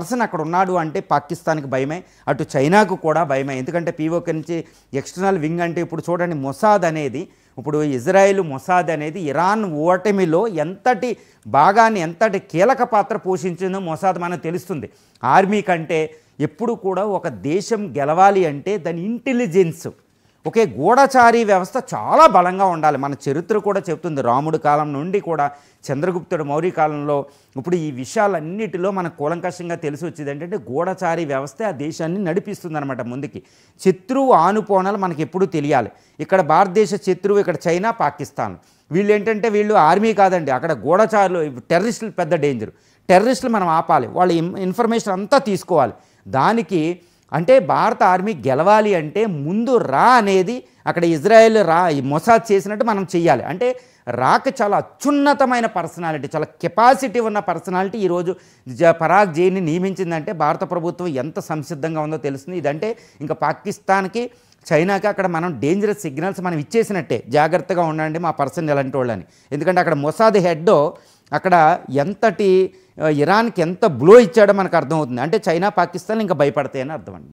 Person అక్కడ ఉన్నాడు అంటే పాకిస్తాన్కి భయమే, అటు చైనాకు కూడా భయమే. ఎందుకంటే పీఓకే నుంచి ఎక్స్టర్నల్ వింగ్ అంటే ఇప్పుడు చూడండి మొసాద్ అనేది, ఇప్పుడు ఇజ్రాయెల్ మొసాద్ అనేది ఇరాన్ ఓటమిలో ఎంతటి భాగాన్ని ఎంతటి కీలక పాత్ర పోషించిందో మొసాద్ మనకు తెలుస్తుంది. ఆర్మీ కంటే ఎప్పుడు కూడా ఒక దేశం గెలవాలి అంటే దాని ఇంటెలిజెన్స్, ఒకే గూఢచారి వ్యవస్థ చాలా బలంగా ఉండాలి. మన చరిత్ర కూడా చెప్తుంది, రాముడి కాలం నుండి కూడా చంద్రగుప్తుడు మౌర్య కాలంలో ఇప్పుడు ఈ విషయాలన్నిటిలో మనకు కూలంకషంగా తెలిసి వచ్చేది ఏంటంటే గూఢచారి వ్యవస్థ ఆ దేశాన్ని నడిపిస్తుంది అనమాట ముందుకి. శత్రువు ఆనుపోనాలు మనకి ఎప్పుడూ తెలియాలి. ఇక్కడ భారతదేశ శత్రువు ఇక్కడ చైనా, పాకిస్తాన్. వీళ్ళు ఏంటంటే వీళ్ళు ఆర్మీ కాదండి, అక్కడ గూఢచారులు, టెర్రరిస్టులు పెద్ద డేంజర్. టెర్రరిస్టులు మనం ఆపాలి, వాళ్ళ ఇన్ఫర్మేషన్ అంతా తీసుకోవాలి. దానికి అంటే భారత ఆర్మీ గెలవాలి అంటే ముందు రా అనేది అక్కడ ఇజ్రాయెల్ రా మొసాద్ చేసినట్టు మనం చెయ్యాలి. అంటే రాక్ చాలా అత్యున్నతమైన పర్సనాలిటీ, చాలా కెపాసిటీ ఉన్న పర్సనాలిటీ ఈరోజు పరాగ్ జైన్ని నియమించిందంటే భారత ప్రభుత్వం ఎంత సంసిద్ధంగా ఉందో తెలుస్తుంది. ఇదంటే ఇంకా పాకిస్తాన్కి చైనాకి అక్కడ మనం డేంజరస్ సిగ్నల్స్ మనం ఇచ్చేసినట్టే, జాగ్రత్తగా ఉండండి మా పర్సన్ ఎలాంటి వాళ్ళని. ఎందుకంటే అక్కడ మొసాద్ హెడ్ అక్కడ ఎంతటి ఇరాన్కి ఎంత బ్లో ఇచ్చాడో మనకు అర్థమవుతుంది. అంటే చైనా, పాకిస్తాన్ ఇంకా భయపడతాయని అర్థం అండి.